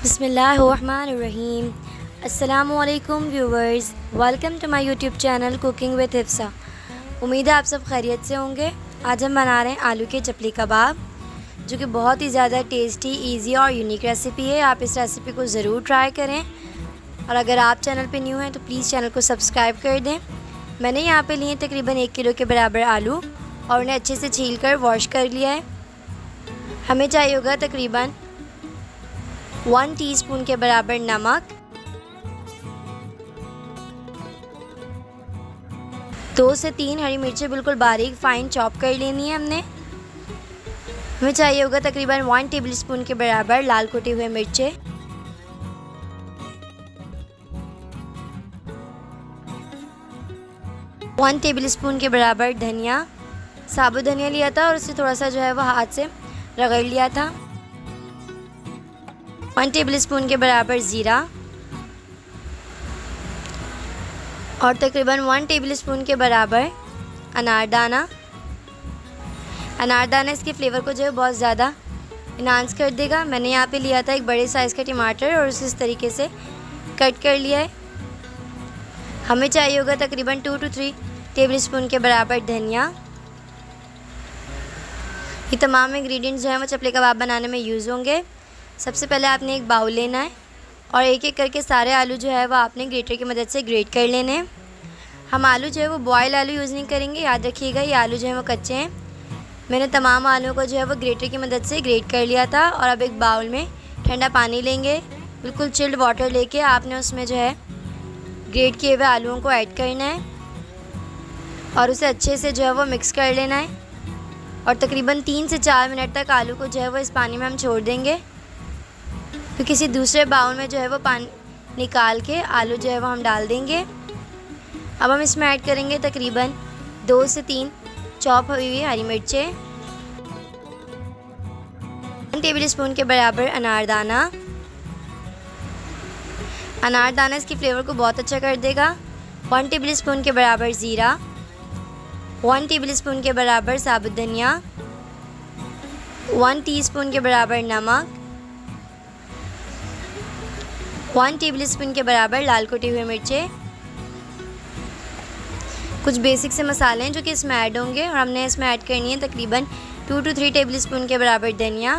बिस्मिल्लाहिर्रहमानिर्रहीम। अस्सलामुअलैकुम viewers, welcome to my YouTube channel cooking with Hifsa. उम्मीद है आप सब खैरियत से होंगे। आज हम बना रहे हैं आलू के चपली कबाब, जो कि बहुत ही ज़्यादा टेस्टी, इजी और यूनिक रेसिपी है। आप इस रेसिपी को ज़रूर ट्राई करें, और अगर आप चैनल पे न्यू हैं तो प्लीज़ चैनल को सब्सक्राइब कर दें। मैंने यहाँ पे लिए तकरीबन 1 किलो के बराबर आलू और उन्हें अच्छे से छील कर वॉश कर लिया है। हमें चाहिए होगा तकरीबन 1 टीस्पून के बराबर नमक, 2 से 3 हरी मिर्चें बिल्कुल बारीक फाइन चॉप कर लेनी है हमने। हमें चाहिए होगा तकरीबन 1 टेबलस्पून के बराबर लाल कुटे हुए मिर्चें, 1 टेबलस्पून के बराबर धनिया, साबुत धनिया लिया था और उसे थोड़ा सा जो है वो हाथ से रगड़ लिया था, 1 टेबलस्पून के बराबर ज़ीरा और तकरीबन 1 टेबलस्पून के बराबर अनारदाना। अनारदाना इसके फ्लेवर को जो है बहुत ज़्यादा इन्हांस कर देगा। मैंने यहाँ पे लिया था एक बड़े साइज़ का टमाटर और उसे इस तरीके से कट कर लिया है। हमें चाहिए होगा तकरीबन 2 to 3 टेबलस्पून के बराबर धनिया। ये तमाम इंग्रेडिएंट्स जो हैं वो चपले कबाब बनाने में यूज़ होंगे। सबसे पहले आपने एक बाउल लेना है और एक एक करके सारे आलू जो है वो आपने ग्रेटर की मदद से ग्रेट कर लेने हैं। हम आलू जो है वो बॉयल आलू यूज़ नहीं करेंगे, याद रखिएगा, ये आलू जो है वो कच्चे हैं। मैंने तमाम आलूओं को जो है वो ग्रेटर की मदद से ग्रेट कर लिया था। और अब एक बाउल में ठंडा पानी लेंगे, बिल्कुल चिल्ड वाटर लेके आपने उसमें जो है ग्रेट किए हुए आलूओं को ऐड करना है और उसे अच्छे से जो है वो मिक्स कर लेना है। और तकरीबन 3 से 4 मिनट तक आलू को जो है वो इस पानी में हम छोड़ देंगे। फिर किसी दूसरे बाउल में जो है वो पानी निकाल के आलू जो है वो हम डाल देंगे। अब हम इसमें ऐड करेंगे तकरीबन 2 से 3 चॉप हुई हुई हरी मिर्चें, 1 टेबलस्पून के बराबर अनारदाना। अनारदाना इसके फ्लेवर को बहुत अच्छा कर देगा। 1 टेबलस्पून के बराबर ज़ीरा, 1 टेबलस्पून के बराबर साबुत धनिया, 1 टीस्पून के बराबर नमक, 1 टेबलस्पून के बराबर लाल कुटी हुई मिर्चें। कुछ बेसिक से मसाले हैं जो कि इसमें ऐड होंगे और हमने इसमें ऐड करनी है तकरीबन 2 to 3 टेबलस्पून के बराबर धनिया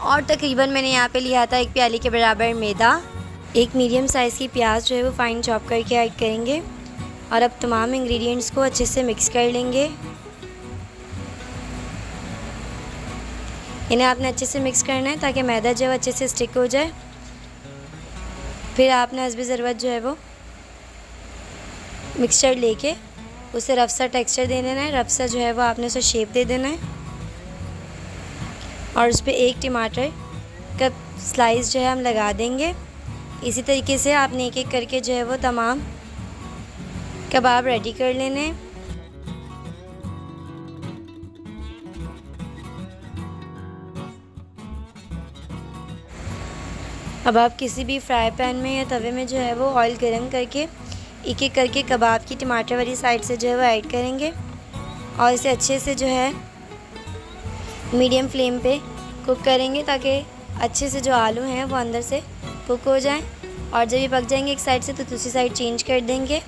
और तकरीबन मैंने यहाँ पे लिया था 1 प्याली के बराबर मैदा। एक मीडियम साइज़ की प्याज जो है वो फाइन चॉप करके ऐड करेंगे और अब तमाम इंग्रेडिएंट्स को अच्छे से मिक्स कर लेंगे। इन्हें आपने अच्छे से मिक्स करना है ताकि मैदा जो है अच्छे से स्टिक हो जाए। फिर आपने हस्बे ज़रूरत जो है वो मिक्सचर लेके उसे रफ सा टेक्सचर दे देना है, रफ सा जो है वो आपने उसे शेप दे देना है और उस पर एक टमाटर का स्लाइस जो है हम लगा देंगे। इसी तरीके से आपने एक एक करके जो है वो तमाम कबाब रेडी कर लेने हैं। अब आप किसी भी फ्राई पैन में या तवे में जो है वो ऑयल गर्म करके एक एक करके कबाब की टमाटर वाली साइड से जो है वो ऐड करेंगे और इसे अच्छे से जो है मीडियम फ्लेम पे कुक करेंगे ताकि अच्छे से जो आलू हैं वो अंदर से कुक हो जाएं। और जब ये पक जाएंगे एक साइड से तो दूसरी साइड चेंज कर देंगे।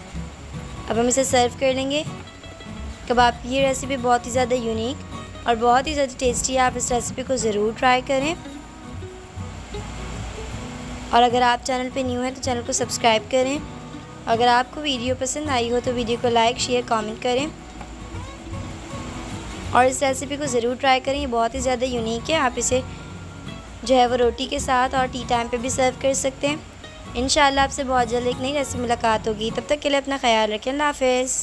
अब हम इसे सर्व कर लेंगे। कबाब की ये रेसिपी बहुत ही ज़्यादा यूनिक और बहुत ही ज़्यादा टेस्टी है। आप इस रेसिपी को ज़रूर ट्राई करें, और अगर आप चैनल पे न्यू हैं तो चैनल को सब्सक्राइब करें। अगर आपको वीडियो पसंद आई हो तो वीडियो को लाइक, शेयर, कमेंट करें और इस रेसिपी को ज़रूर ट्राई करें। ये बहुत ही ज़्यादा यूनिक है। आप इसे जो है वो रोटी के साथ और टी टाइम पे भी सर्व कर सकते हैं। इंशाल्लाह आपसे बहुत जल्द एक नई रेसिपी मुलाकात होगी। तब तक के लिए अपना ख्याल रखें। अल्लाह हाफ़िज़।